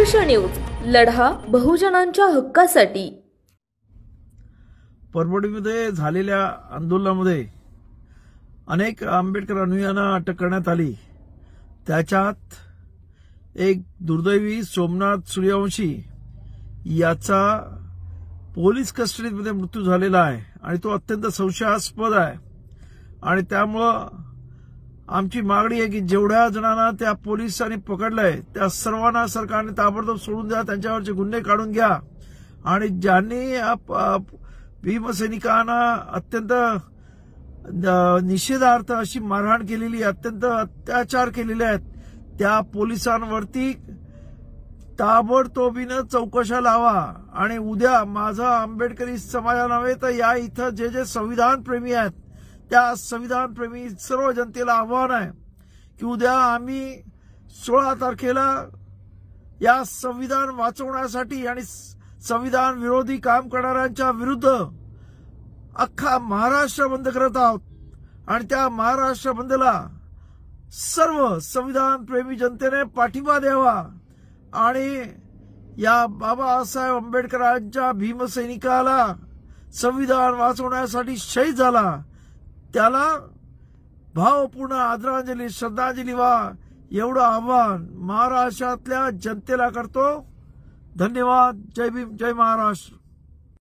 Maharashtra news, लढा बहुजनांच्या हक्कासाठी। परभणीमध्ये झालेल्या आंदोलनामध्ये अनेक आंबेडकर अनुयायांना अटक करण्यात आली। त्याच्यात एक दुर्दैवी सोमनाथ सूर्यवंशी याचा पोलीस कस्टडीमध्ये मृत्यू झालेला आहे आणि तो अत्यंत संशयास्पद आहे। आणि त्यामुळे आमची मागणी आहे की जेवढ्या जणांना त्या पोलिसांनी पकडलंय त्या सर्वांना सरकारने ताबडतोब सोडून द्या, त्यांच्यावरचे गुन्हे काढून घ्या। आणि ज्यांनी भीमसैनिकांना अत्यंत निषेधार्थ अशी मारहाण केलेली, अत्यंत अत्याचार केलेले आहेत, त्या पोलिसांवरती ताबडतोबीनं चौकशा लावा। आणि उद्या माझा आंबेडकरी समाजा नव्हे तर या इथं जे संविधान प्रेमी आहेत त्या संविधान प्रेमी सर्व जनतेला आव्हान आहे की उद्या आम्ही 16 तारखेला या संविधान वाचवण्यासाठी आणि संविधान विरोधी काम करणाऱ्यांच्या विरुद्ध अख्खा महाराष्ट्र बंद करत आहोत। आणि त्या महाराष्ट्र बंदला सर्व संविधान प्रेमी जनतेने पाठिंबा द्यावा आणि या बाबासाहेब आंबेडकरांच्या भीमसैनिकाला संविधान वाचवण्यासाठी शहीद झाला त्याला भावपूर्ण आदरांजली श्रद्धांजली व्हा, एवढं आव्हान महाराष्ट्रातल्या जनतेला करतो। धन्यवाद। जय भीम, जय महाराष्ट्र।